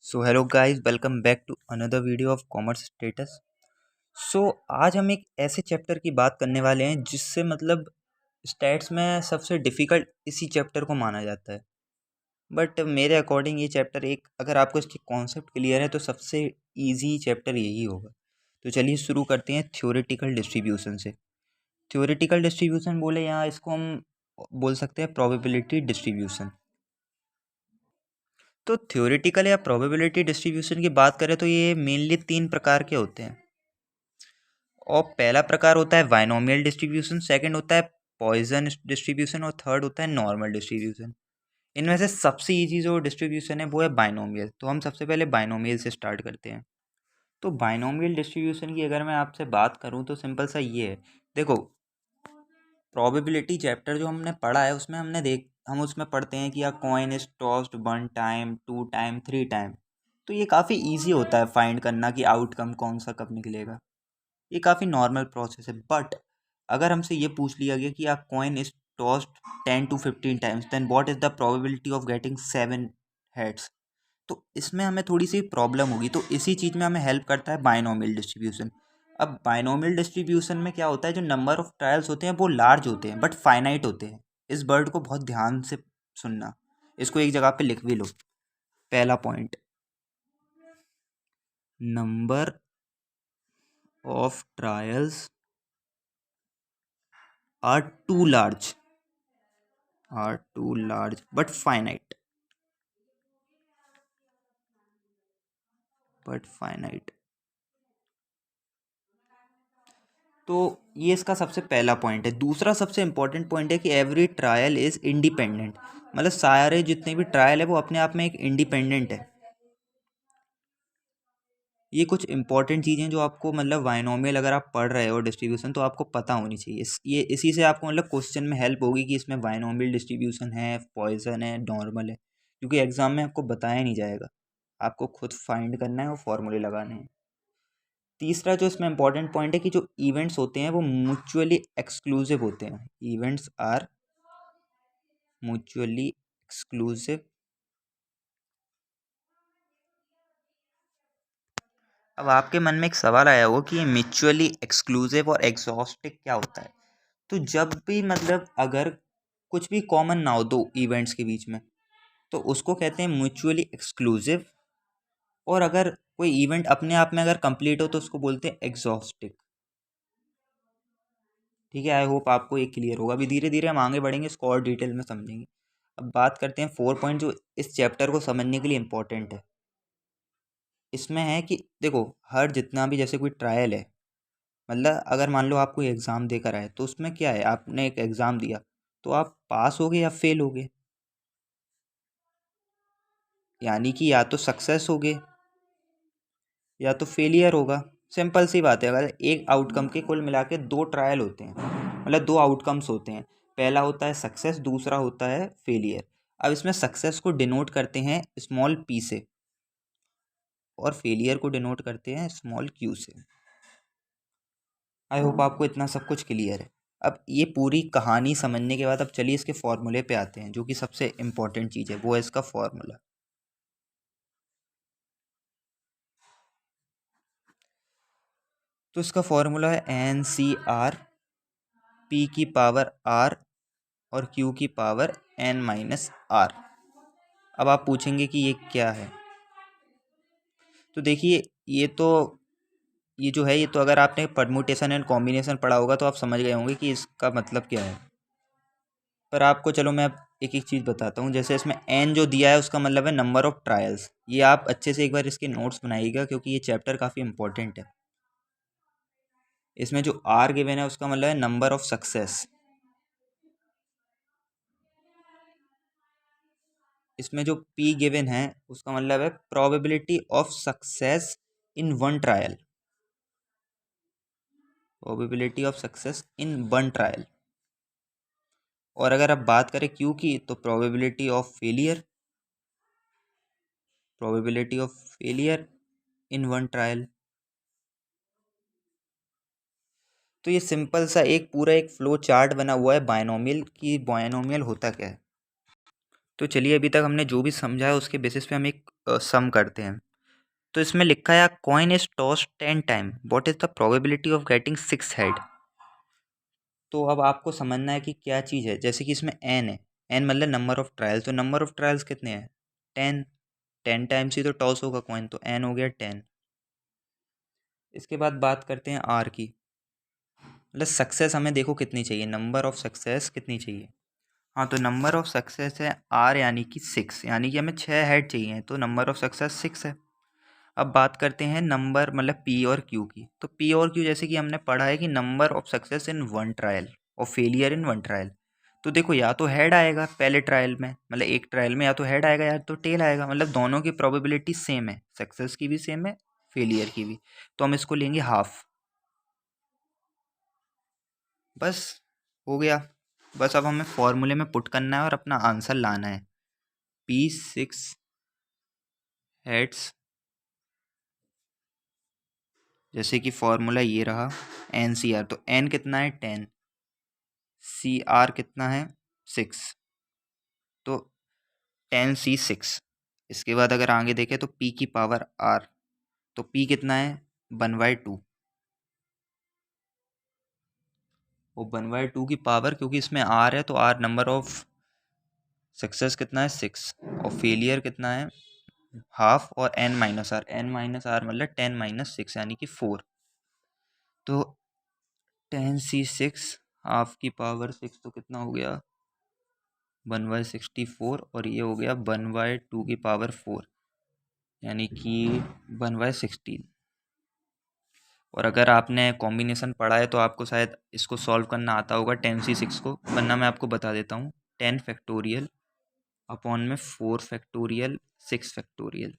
So hello guys, welcome back to another video of commerce status. So आज हम एक ऐसे चैप्टर की बात करने वाले हैं जिससे मतलब स्टैट्स में सबसे डिफ़िकल्ट इसी चैप्टर को माना जाता है। बट मेरे अकॉर्डिंग ये चैप्टर एक अगर आपको इसकी कॉन्सेप्ट क्लियर है तो सबसे इजी चैप्टर यही होगा। तो चलिए शुरू करते हैं थ्योरेटिकल डिस्ट्रीब्यूशन से। थ्योरेटिकल डिस्ट्रीब्यूशन बोले यहाँ इसको हम बोल सकते हैं प्रोबेबिलिटी डिस्ट्रीब्यूशन। तो थ्योरेटिकल या प्रोबेबिलिटी डिस्ट्रीब्यूशन की बात करें तो ये मेनली तीन प्रकार के होते हैं। और पहला प्रकार होता है बाइनोमियल डिस्ट्रीब्यूशन, सेकंड होता है पॉइजन डिस्ट्रीब्यूशन और थर्ड होता है नॉर्मल डिस्ट्रीब्यूशन। इनमें से सबसे ईजी जो डिस्ट्रीब्यूशन है वो है बाइनोमियल। तो हम सबसे पहले बाइनोमियल से स्टार्ट करते हैं। तो बाइनोमियल डिस्ट्रीब्यूशन की अगर मैं आपसे बात करूं तो सिंपल सा ये है। देखो, प्रोबेबिलिटी चैप्टर जो हमने पढ़ा है उसमें हम उसमें पढ़ते हैं कि या coin is tossed 1 time, 2 time, 3 time. तो ये काफ़ी इजी होता है फाइंड करना कि आउटकम कौन सा कब निकलेगा। ये काफ़ी नॉर्मल प्रोसेस है। बट अगर हमसे ये पूछ लिया गया कि या coin is tossed 10 to 15 times, then what is the probability of getting 7 heads. तो इसमें हमें थोड़ी सी प्रॉब्लम होगी। तो इसी चीज़ में हमें हेल्प करता है बाइनोमियल डिस्ट्रीब्यूशन। अब बाइनोमियल डिस्ट्रीब्यूशन में क्या होता है, जो नंबर ऑफ ट्रायल्स होते हैं वो लार्ज होते हैं बट फाइनाइट होते हैं। इस वर्ड को बहुत ध्यान से सुनना, इसको एक जगह पे लिख भी लो। पहला point, number of trials are too large but finite. तो ये इसका सबसे पहला पॉइंट है। दूसरा सबसे इंपॉर्टेंट पॉइंट है कि एवरी ट्रायल इज इंडिपेंडेंट। मतलब सारे जितने भी ट्रायल है वो अपने आप में एक इंडिपेंडेंट है। ये कुछ इंपॉर्टेंट चीज़ें जो आपको मतलब बाइनोमियल अगर आप पढ़ रहे हो डिस्ट्रीब्यूशन तो आपको पता होनी चाहिए। ये इसी से आपको मतलब क्वेश्चन में हेल्प होगी कि इसमें बाइनोमियल डिस्ट्रीब्यूशन है, पॉइजन है, नॉर्मल है। क्योंकि एग्जाम में आपको बताया नहीं जाएगा, आपको खुद फाइंड करना है और फॉर्मूले लगाने हैं। तीसरा जो इसमें इंपॉर्टेंट पॉइंट है कि जो इवेंट्स होते हैं वो म्यूचुअली एक्सक्लूसिव होते हैं। Events are mutually exclusive. अब आपके मन में एक सवाल आया होगा कि ये म्यूचुअली एक्सक्लूसिव और एग्जॉस्टिक क्या होता है। तो जब भी मतलब अगर कुछ भी कॉमन ना हो दो इवेंट्स के बीच में तो उसको कहते हैं म्यूचुअली एक्सक्लूसिव। और अगर कोई इवेंट अपने आप में अगर कंप्लीट हो तो उसको बोलते हैं एग्जॉस्टिक। ठीक है, आई होप आपको ये क्लियर होगा। अभी धीरे धीरे हम आगे बढ़ेंगे, इसको और डिटेल में समझेंगे। अब बात करते हैं 4 पॉइंट जो इस चैप्टर को समझने के लिए इम्पोर्टेंट है। इसमें है कि देखो, हर जितना भी जैसे कोई ट्रायल है, मतलब अगर मान लो आप कोई एग्ज़ाम देकर आए तो उसमें क्या है, आपने एक एग्ज़ाम दिया तो आप पास हो गए या फेल हो गए। यानी कि या तो सक्सेस हो गए या तो फेलियर होगा। सिंपल सी बात है। अगर एक आउटकम के कुल मिला के 2 ट्रायल होते हैं, मतलब 2 आउटकम्स होते हैं। पहला होता है सक्सेस, दूसरा होता है फेलियर। अब इसमें सक्सेस को डिनोट करते हैं स्मॉल पी से और फेलियर को डिनोट करते हैं स्मॉल क्यू से। आई होप आपको इतना सब कुछ क्लियर है। अब ये पूरी कहानी समझने के बाद अब चलिए इसके फॉर्मूले पे आते हैं, जो कि सबसे इम्पोर्टेंट चीज़ है, वो है इसका फॉर्मूला। तो इसका फॉर्मूला है NCR, P की पावर R और Q की पावर N-R। अब आप पूछेंगे कि ये क्या है। तो देखिए, ये जो है, ये तो अगर आपने परम्यूटेशन एंड कॉम्बिनेशन पढ़ा होगा तो आप समझ गए होंगे कि इसका मतलब क्या है। पर आपको चलो मैं अब एक एक चीज़ बताता हूँ। जैसे इसमें N जो दिया है उसका मतलब है नंबर ऑफ ट्रायल्स। ये आप अच्छे से एक बार इसके नोट्स बनाइएगा क्योंकि ये चैप्टर काफ़ी इंपॉर्टेंट है। इसमें जो R गिवन है उसका मतलब है नंबर ऑफ सक्सेस। इसमें जो P गिवन है उसका मतलब है probability of success in one trial. Probability of success in one trial. और अगर आप बात करें Q की तो probability of failure in one trial. तो ये सिंपल सा एक पूरा एक फ्लो चार्ट बना हुआ है बायनोमियल की। बायनोमियल होता क्या है। तो चलिए अभी तक हमने जो भी समझा है उसके बेसिस पे हम एक सम करते हैं। तो इसमें लिखा है coin is tossed 10 time, what is the probability of getting 6 head. तो अब आपको समझना है कि क्या चीज़ है। जैसे कि इसमें एन है, एन मतलब नंबर ऑफ ट्रायल्स, तो नंबर ऑफ ट्रायल्स कितने हैं 10, 10 टाइम्स ही तो टॉस होगा कॉइन, तो एन हो गया 10। इसके बाद बात करते हैं आर की, मतलब सक्सेस हमें देखो कितनी चाहिए, नंबर ऑफ सक्सेस कितनी चाहिए। हाँ तो नंबर ऑफ सक्सेस है आर यानी कि 6, यानी कि हमें 6 हेड चाहिए, तो नंबर ऑफ सक्सेस 6 है। अब बात करते हैं नंबर मतलब पी और क्यू की। तो पी और क्यू जैसे कि हमने पढ़ा है कि number of success in one trial और फेलियर इन वन ट्रायल। तो देखो या तो हेड आएगा पहले ट्रायल में, मतलब एक ट्रायल में या तो हेड आएगा या तो टेल आएगा, मतलब दोनों की प्रोबेबिलिटी सेम है, सक्सेस की भी सेम है फेलियर की भी। तो हम इसको लेंगे हाफ। बस हो गया। बस अब हमें फॉर्मूले में पुट करना है और अपना आंसर लाना है। P6 हेड्स, जैसे कि फॉर्मूला ये रहा NCR, तो N कितना है 10, CR कितना है 6, तो 10C6। इसके बाद अगर आगे देखें तो P की पावर R, तो P कितना है 1/2, वो 1/2 की पावर, क्योंकि इसमें R है तो R नंबर ऑफ सक्सेस कितना है 6 और फेलियर कितना है हाफ, और N-R, N-R मतलब 10 - 6 यानी कि 4। तो 10C6 हाफ की पावर 6 तो कितना हो गया 1/64, और ये हो गया 1/2 की पावर 4 यानी कि 1/16। और अगर आपने कॉम्बिनेशन पढ़ा है तो आपको शायद इसको सॉल्व करना आता होगा 10C6 को, वरना मैं आपको बता देता हूँ। 10 फैक्टोरियल अपॉन में 4 फैक्टोरियल 6 फैक्टोरियल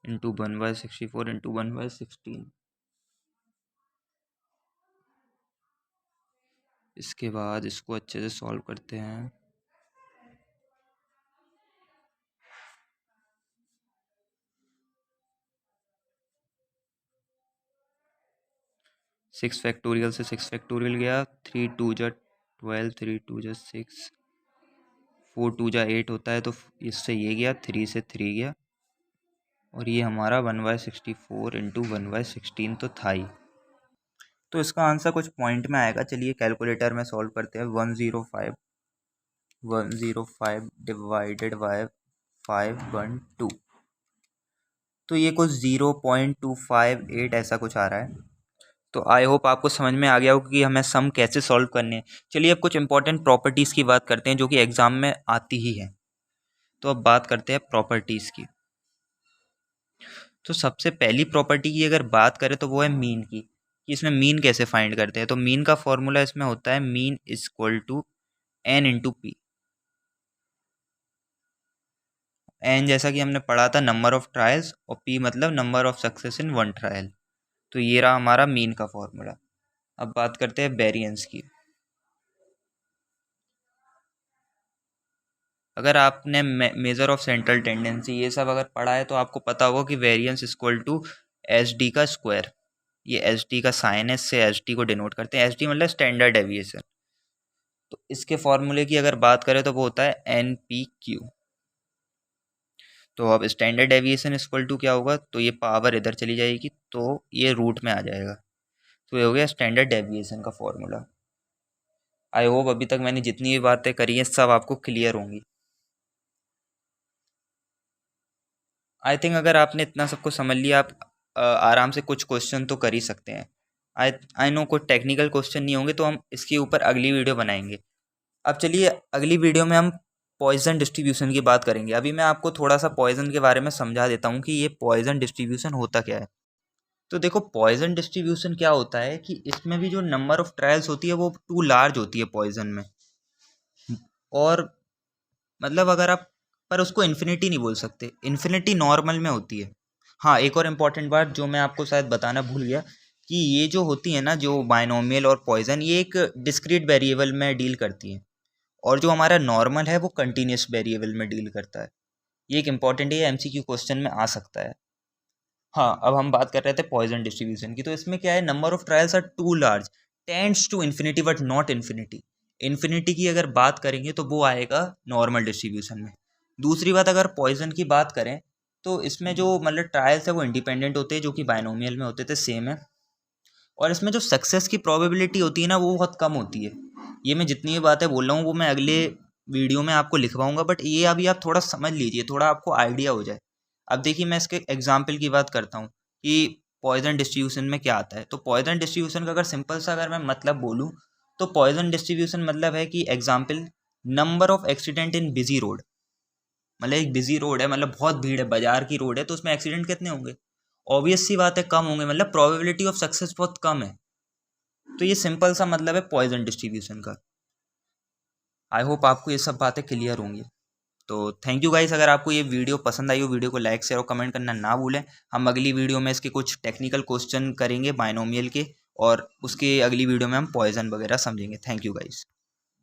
इंटू 1/64 इंटू 1/16। इसके बाद इसको अच्छे से सॉल्व करते हैं। 6 फैक्टोरियल से 6 फैक्टोरियल गया, 3 2 जा 12, 3 2 जा 6, 4 2 जा 8 होता है, तो इससे ये गया 3 से 3 गया, और ये हमारा 1/64 इंटू 1/16 तो था ही। तो इसका आंसर कुछ पॉइंट में आएगा। चलिए कैलकुलेटर में सॉल्व करते हैं। 105 डिवाइडेड बाय 512, तो ये कुछ 0.258 ऐसा कुछ आ रहा है। तो आई होप आपको समझ में आ गया होगा कि हमें सम कैसे सॉल्व करने हैं। चलिए अब कुछ इंपॉर्टेंट प्रॉपर्टीज़ की बात करते हैं जो कि एग्जाम में आती ही है। तो अब बात करते हैं प्रॉपर्टीज़ की। तो सबसे पहली प्रॉपर्टी की अगर बात करें तो वो है मीन की, कि इसमें मीन कैसे फाइंड करते हैं। तो मीन का फॉर्मूला इसमें होता है mean is equal to N into P. N जैसा कि हमने पढ़ा था नंबर ऑफ ट्रायल्स, और पी मतलब number of success in one trial. तो ये रहा हमारा मीन का फॉर्मूला। अब बात करते हैं वेरिएंस की। अगर आपने मेजर ऑफ सेंट्रल टेंडेंसी ये सब अगर पढ़ा है तो आपको पता होगा कि variance equal to H D का स्क्वायर। ये एच डी का साइन है, इससे एच डी को डिनोट करते हैं। एच डी मतलब स्टैंडर्ड डेविएशन। तो इसके फॉर्मूले की अगर बात करें तो वो होता है एन पी क्यू। तो अब स्टैंडर्ड डेविएशन इक्वल टू क्या होगा, तो ये पावर इधर चली जाएगी तो ये रूट में आ जाएगा। तो ये हो गया स्टैंडर्ड डेविएशन का फॉर्मूला। आई होप अभी तक मैंने जितनी भी बातें करी हैं सब आपको क्लियर होंगी। आई थिंक अगर आपने इतना सबको समझ लिया, आप आराम से कुछ क्वेश्चन तो कर ही सकते हैं। आई आई नो कुछ टेक्निकल क्वेश्चन नहीं होंगे, तो हम इसके ऊपर अगली वीडियो बनाएंगे। अब चलिए अगली वीडियो में हम पॉइजन डिस्ट्रीब्यूशन की बात करेंगे। अभी मैं आपको थोड़ा सा पॉइजन के बारे में समझा देता हूँ कि ये पॉइजन डिस्ट्रीब्यूशन होता क्या है। तो देखो पॉइजन डिस्ट्रीब्यूशन क्या होता है कि इसमें भी जो नंबर ऑफ ट्रायल्स होती है वो टू लार्ज होती है पॉइजन में, और मतलब अगर आप, पर उसको इन्फिनिटी नहीं बोल सकते, इन्फिनिटी नॉर्मल में होती है। हाँ एक और इम्पॉर्टेंट बात जो मैं आपको शायद बताना भूल गया, कि ये जो होती है ना जो बायनोमियल और पॉइजन, ये एक डिस्क्रीट वेरिएबल में डील करती है, और जो हमारा नॉर्मल है वो कंटिन्यूस वेरिएबल में डील करता है। ये एक इंपॉर्टेंट है, ये एमसीक्यू क्वेश्चन में आ सकता है। हाँ अब हम बात कर रहे थे पॉइजन डिस्ट्रीब्यूशन की। तो इसमें क्या है, number of trials are too large, tends to infinity but not infinity. Infinity की अगर बात करेंगे तो वो आएगा नॉर्मल डिस्ट्रीब्यूशन में। दूसरी बात, अगर पॉइजन की बात करें तो इसमें जो मतलब ट्रायल्स है वो इंडिपेंडेंट होते हैं, जो कि बायनोमियल में होते थे, सेम है। और इसमें जो सक्सेस की प्रोबेबिलिटी होती है ना, वो बहुत कम होती है। ये मैं जितनी भी बातें बोल रहा हूँ वो मैं अगले वीडियो में आपको लिखवाऊंगा, बट ये अभी आप थोड़ा समझ लीजिए, थोड़ा आपको आइडिया हो जाए। अब देखिए, मैं इसके एग्जाम्पल की बात करता हूँ कि पॉइजन डिस्ट्रीब्यूशन में क्या आता है। तो पॉइजन डिस्ट्रीब्यूशन का अगर सिंपल सा अगर मैं मतलब बोलूँ तो पॉइजन डिस्ट्रीब्यूशन मतलब है कि example, number of accident in busy road. मतलब एक बिजी रोड है, मतलब बहुत भीड़ है, बाजार की रोड है, तो उसमें एक्सीडेंट कितने होंगे? ऑब्वियस सी बात है, कम होंगे, मतलब प्रोबेबिलिटी ऑफ सक्सेस बहुत कम है। तो ये सिंपल सा मतलब है पॉइजन डिस्ट्रीब्यूशन का। आई होप आपको ये सब बातें क्लियर होंगी। तो थैंक यू गाइस, अगर आपको ये वीडियो पसंद आई हो, वीडियो को लाइक शेयर और कमेंट करना ना भूलें। हम अगली वीडियो में इसके कुछ टेक्निकल क्वेश्चन करेंगे बायनोमियल के, और उसके अगली वीडियो में हम पॉइजन वगैरह समझेंगे। Thank you guys.